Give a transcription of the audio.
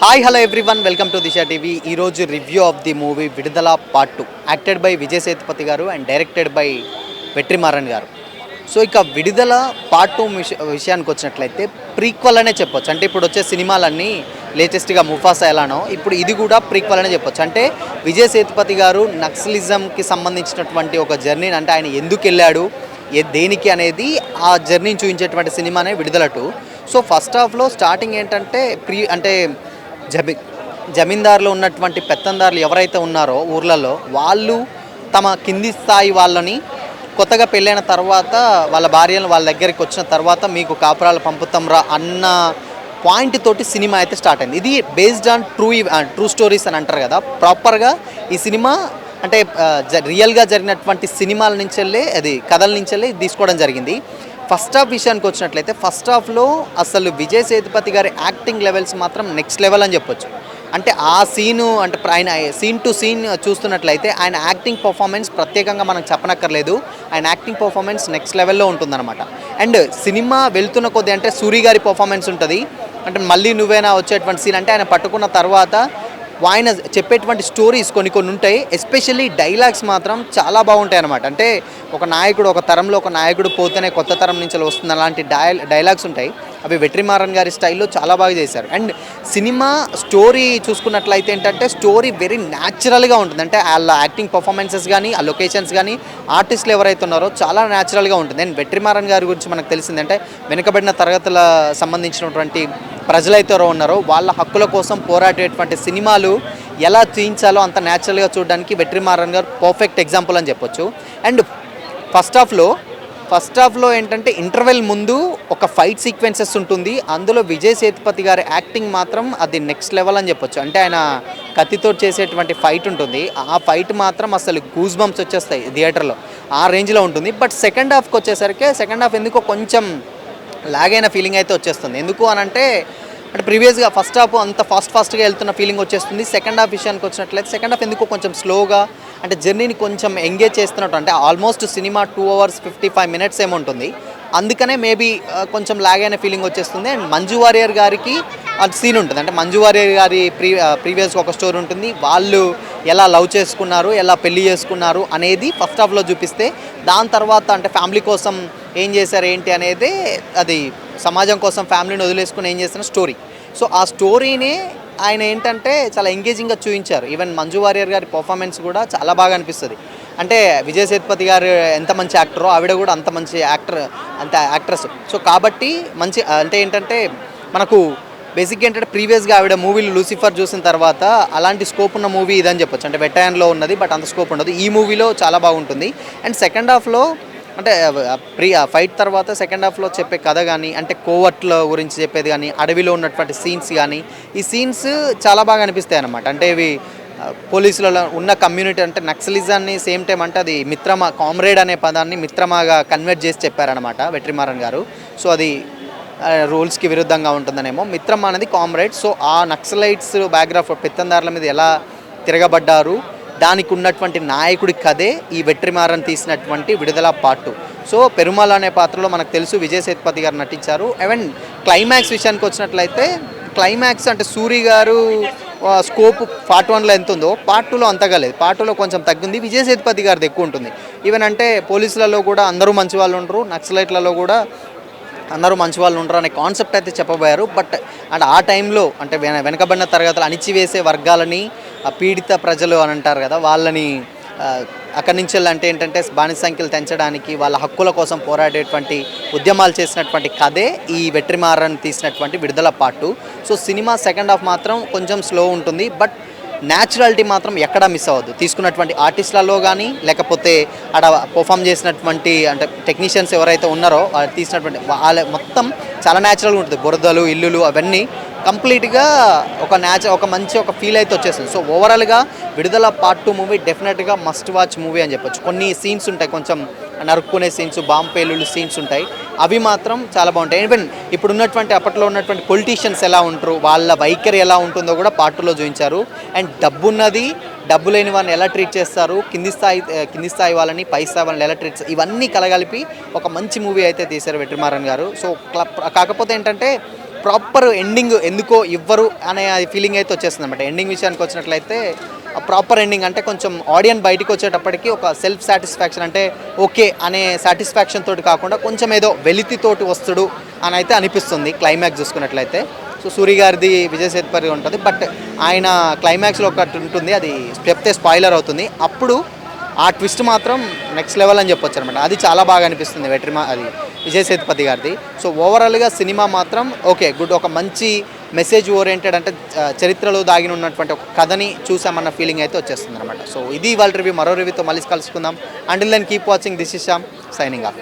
Hi hello everyone welcome to Disha TV. ఈరోజు review of the movie విడుదల part 2 acted by Vijay Sethupathi గారు and directed by Vetrimaaran గారు. So ఇక విడుదల పార్ట్ 2 విషయానికి వచ్చినట్లయితే ప్రీక్వల్ అనే చెప్పొచ్చు. అంటే ఇప్పుడు వచ్చే సినిమాలన్నీ లేటెస్ట్గా ముఫాసా ఎలానో ఇప్పుడు ఇది కూడా ప్రీక్వల్ అనే చెప్పొచ్చు. అంటే విజయ్ సేతుపతి గారు నక్సలిజంకి సంబంధించినటువంటి ఒక జర్నీని, అంటే ఆయన ఎందుకు వెళ్ళాడు దేనికి అనేది ఆ జర్నీని చూపించేటువంటి సినిమానే విడుదల 2. సో ఫస్ట్ హాఫ్లో స్టార్టింగ్ ఏంటంటే అంటే జమీందారులు ఉన్నటువంటి పెత్తందారులు ఎవరైతే ఉన్నారో ఊర్లలో వాళ్ళు తమ కింది స్థాయి వాళ్ళని కొత్తగా పెళ్ళైన తర్వాత వాళ్ళ భార్యలు వాళ్ళ దగ్గరికి వచ్చిన తర్వాత మీకు కాపురాలు పంపుతాంరా అన్న పాయింట్ తోటి సినిమా అయితే స్టార్ట్ అయింది. ఇది బేస్డ్ ఆన్ ట్రూ స్టోరీస్ అని అంటారు కదా, ప్రాపర్గా ఈ సినిమా అంటే రియల్గా జరిగినటువంటి సినిమాల నుంచి వెళ్ళి అది కథల నుంచి వెళ్ళి తీసుకోవడం జరిగింది. ఫస్ట్ హాఫ్ విషయానికి వచ్చినట్లయితే ఫస్ట్ హాఫ్లో అసలు విజయ్ సేతుపతి గారి యాక్టింగ్ లెవెల్స్ మాత్రం నెక్స్ట్ లెవెల్ అని చెప్పొచ్చు. అంటే ఆ సీను అంటే ఆయన సీన్ టు సీన్ చూస్తున్నట్లయితే ఆయన యాక్టింగ్ పర్ఫార్మెన్స్ ప్రత్యేకంగా మనం చెప్పనక్కర్లేదు. ఆయన యాక్టింగ్ పర్ఫార్మెన్స్ నెక్స్ట్ లెవెల్లో ఉంటుందన్నమాట. అండ్ సినిమా వెళ్తున్న కొద్ది అంటే సూరి గారి పర్ఫార్మెన్స్ ఉంటుంది. అంటే మళ్ళీ నువ్వేనా వచ్చేటువంటి సీన్ అంటే ఆయన పట్టుకున్న తర్వాత ఆయన చెప్పేటువంటి స్టోరీస్ కొన్ని ఉంటాయి. ఎస్పెషల్లీ డైలాగ్స్ మాత్రం చాలా బాగుంటాయి అన్నమాట. అంటే ఒక నాయకుడు ఒక తరంలో ఒక నాయకుడు పోతేనే కొత్త తరం నుంచి వస్తుంది అలాంటి డైలాగ్స్ ఉంటాయి. అవి వెట్రిమారన్ గారి స్టైల్లో చాలా బాగా చేశారు. అండ్ సినిమా స్టోరీ చూసుకున్నట్లయితే ఏంటంటే స్టోరీ వెరీ న్యాచురల్గా ఉంటుంది. అంటే వాళ్ళ యాక్టింగ్ పర్ఫార్మెన్సెస్ కానీ ఆ లొకేషన్స్ కానీ ఆర్టిస్టులు ఎవరైతే ఉన్నారో చాలా న్యాచురల్గా ఉంటుంది. అండ్ వెట్రిమారన్ గారి గురించి మనకు తెలిసిందంటే వెనుకబడిన తరగతుల సంబంధించినటువంటి ప్రజలైతే ఉన్నారో వాళ్ళ హక్కుల కోసం పోరాడేటువంటి సినిమాలు ఎలా తీయించాలో అంత న్యాచురల్గా చూడడానికి వెట్రిమారన్ గారు పర్ఫెక్ట్ ఎగ్జాంపుల్ అని చెప్పొచ్చు. అండ్ ఫస్ట్ హాఫ్లో ఏంటంటే ఇంటర్వెల్ ముందు ఒక ఫైట్ సీక్వెన్సెస్ ఉంటుంది. అందులో విజయ్ సేతుపతి గారి యాక్టింగ్ మాత్రం అది నెక్స్ట్ లెవెల్ అని చెప్పొచ్చు. అంటే ఆయన కత్తితో చేసేటువంటి ఫైట్ ఉంటుంది. ఆ ఫైట్ మాత్రం అసలు గూస్ బంప్స్ వచ్చేస్తాయి థియేటర్లో, ఆ రేంజ్లో ఉంటుంది. బట్ సెకండ్ హాఫ్కి వచ్చేసరికి సెకండ్ హాఫ్ ఎందుకో కొంచెం లాగ్ అయిన ఫీలింగ్ అయితే వచ్చేస్తుంది. ఎందుకు అని అంటే ప్రీవియస్గా ఫస్ట్ హాఫ్ అంత ఫాస్ట్గా వెళ్తున్న ఫీలింగ్ వచ్చేస్తుంది. సెకండ్ హాఫ్ విషయానికి వచ్చినట్లయితే సెకండ్ హాఫ్ ఎందుకో కొంచెం స్లోగా అంటే జర్నీని కొంచెం ఎంగేజ్ చేస్తున్నట్టు, అంటే ఆల్మోస్ట్ సినిమా 2 hours 55 minutes ఏమో ఉంటుంది. అందుకనే మేబీ కొంచెం లాగ్ అయిన ఫీలింగ్ వచ్చేస్తుంది. అండ్ మంజు వారియర్ గారికి అది సీన్ ఉంటుంది. అంటే మంజు వారియర్ గారి ప్రీవియస్గా ఒక స్టోరీ ఉంటుంది. వాళ్ళు ఎలా లవ్ చేసుకున్నారు, ఎలా పెళ్లి చేసుకున్నారు అనేది ఫస్ట్ హాఫ్లో చూపిస్తే, దాని తర్వాత అంటే ఫ్యామిలీ కోసం ఏం చేశారు ఏంటి అనేది అది సమాజం కోసం ఫ్యామిలీని వదిలేసుకుని ఏం చేస్తున్న స్టోరీ. సో ఆ స్టోరీనే ఆయన ఏంటంటే చాలా ఎంగేజింగ్గా చూపించారు. ఈవెన్ మంజు వారియర్ గారి పర్ఫార్మెన్స్ కూడా చాలా బాగా అనిపిస్తుంది. అంటే విజయ్ సేతుపతి గారు ఎంత మంచి యాక్టరో ఆవిడ కూడా అంత మంచి యాక్ట్రెస్. సో కాబట్టి మంచి అంటే ఏంటంటే మనకు బేసిక్గా ఏంటంటే ప్రీవియస్గా ఆవిడ మూవీలు లూసిఫర్ చూసిన తర్వాత అలాంటి స్కోప్ ఉన్న మూవీ ఇదని చెప్పొచ్చు. అంటే వెట్టాయన్లో ఉన్నది బట్ అంత స్కోప్ ఉండదు. ఈ మూవీలో చాలా బాగుంటుంది. అండ్ సెకండ్ హాఫ్లో అంటే ఫైట్ తర్వాత సెకండ్ హాఫ్లో చెప్పే కథ కానీ, అంటే కోవర్ట్ల గురించి చెప్పేది కానీ, అడవిలో ఉన్నటువంటి సీన్స్ కానీ, ఈ సీన్స్ చాలా బాగా అనిపిస్తాయి అన్నమాట. అంటే ఇవి పోలీసులలో ఉన్న కమ్యూనిటీ అంటే నక్సలిజాన్ని సేమ్ టైం అంటే అది మిత్రమా, కామ్రేడ్ అనే పదాన్ని మిత్రమాగా కన్వర్ట్ చేసి చెప్పారనమాట వెట్రిమారన్ గారు. సో అది రూల్స్కి విరుద్ధంగా ఉంటుందనేమో. మిత్రమా అనేది కామ్రేడ్. సో ఆ నక్సలైట్స్ బ్యాక్గ్రౌండ్ పెత్తందారుల మీద ఎలా తిరగబడ్డారు దానికి ఉన్నటువంటి నాయకుడి కథే ఈ వెట్రిమారన్ తీసినటువంటి విడుదల పార్ట్ 2. సో పెరుమాళ్ అనే పాత్రలో మనకు తెలుసు విజయ్ సేతుపతి గారు నటించారు. ఈవెన్ క్లైమాక్స్ విషయానికి వచ్చినట్లయితే క్లైమాక్స్ అంటే సూరి గారు స్కోప్ పార్ట్ 1లో ఎంత ఉందో పార్ట్ 2లో అంతగా లేదు. పార్ట్ 2లో కొంచెం తగ్గింది. విజయ్ సేతుపతి గారిది ఎక్కువ ఉంటుంది. ఈవెన్ అంటే పోలీసులలో కూడా అందరూ మంచి వాళ్ళు ఉండరు, నక్సలైట్లలో కూడా అందరూ మంచి వాళ్ళు ఉండరు అనే కాన్సెప్ట్ అయితే చెప్పబోయారు. బట్ అంటే ఆ టైంలో అంటే వెనకబడిన తరగతులు అణిచివేసే వర్గాలని పీడిత ప్రజలు అని అంటారు కదా, వాళ్ళని అక్కడి నుంచి అంటే ఏంటంటే బానిస సంఖ్యలు తెంచడానికి వాళ్ళ హక్కుల కోసం పోరాడేటువంటి ఉద్యమాలు చేసినటువంటి కథే ఈ వెట్రిమారన్ తీసినటువంటి విడుదల part 2. So cinema second half మాత్రం కొంచెం స్లో ఉంటుంది. బట్ న్యాచురాలిటీ మాత్రం ఎక్కడా మిస్ అవ్వద్దు. తీసుకున్నటువంటి ఆర్టిస్టులలో కానీ లేకపోతే అక్కడ పర్ఫామ్ చేసినటువంటి అంటే టెక్నీషియన్స్ ఎవరైతే ఉన్నారో తీసినటువంటి వాళ్ళ మొత్తం చాలా న్యాచురల్గా ఉంటుంది. బురదలు, ఇల్లులు అవన్నీ కంప్లీట్గా ఒక మంచి ఫీల్ అయితే వచ్చేస్తుంది. సో ఓవరాల్గా విడుదల పార్ట్ 2 మూవీ డెఫినెట్గా మస్ట్ వాచ్ మూవీ అని చెప్పొచ్చు. కొన్ని సీన్స్ ఉంటాయి, కొంచెం నరుక్కునే సీన్స్, బాంబు పేలుళ్ళు సీన్స్ ఉంటాయి, అవి మాత్రం చాలా బాగుంటాయి. ఈవెన్ ఇప్పుడు ఉన్నటువంటి అప్పట్లో ఉన్నటువంటి పొలిటీషియన్స్ ఎలా ఉంటారు, వాళ్ళ వైఖరి ఎలా ఉంటుందో కూడా పార్ట్ 2లో చూపించారు. అండ్ డబ్బు లేని వాళ్ళని ఎలా ట్రీట్ చేస్తారు, కింది స్థాయి వాళ్ళని పై స్థాయి వాళ్ళని ఎలా ట్రీట్ చేస్తారు, ఇవన్నీ కలగలిపి ఒక మంచి మూవీ అయితే తీశారు వెట్రిమారన్ గారు. సో కాకపోతే ఏంటంటే ప్రాపర్ ఎండింగ్ ఎందుకో ఇవ్వరు అనే ఫీలింగ్ అయితే వచ్చేస్తుంది అనమాట. ఎండింగ్ విషయానికి వచ్చినట్లయితే ప్రాపర్ ఎండింగ్ అంటే కొంచెం ఆడియన్స్ బయటికి వచ్చేటప్పటికి ఒక సెల్ఫ్ సాటిస్ఫాక్షన్, అంటే ఓకే అనే సాటిస్ఫాక్షన్ తోటి కాకుండా కొంచెం ఏదో వెలితితోటి వస్తుడు అని అయితే అనిపిస్తుంది క్లైమాక్స్ చూసుకున్నట్లయితే. సో సూరి గారిది విజయ్ సేతుపతి ఉంటుంది, బట్ ఆయన క్లైమాక్స్లో ఒకటి ఉంటుంది, అది చెప్తే స్పాయిలర్ అవుతుంది. అప్పుడు ఆ ట్విస్ట్ మాత్రం నెక్స్ట్ లెవెల్ అని చెప్పొచ్చు అనమాట. అది చాలా బాగా అనిపిస్తుంది అది విజయ్ సేతుపతి గారిది. సో ఓవరాల్గా సినిమా మాత్రం ఓకే గుడ్, ఒక మంచి మెసేజ్ ఓరియంటెడ్, అంటే చరిత్రలో దాగిన ఉన్నటువంటి ఒక కథని చూసామన్న ఫీలింగ్ అయితే వచ్చేస్తుంది అనమాట. సో ఇది వాళ్ళ రివ్యూ. మరో రివ్యూతో మళ్ళీ కలుసుకుందాం. Until then keep watching. This is Shyam signing of.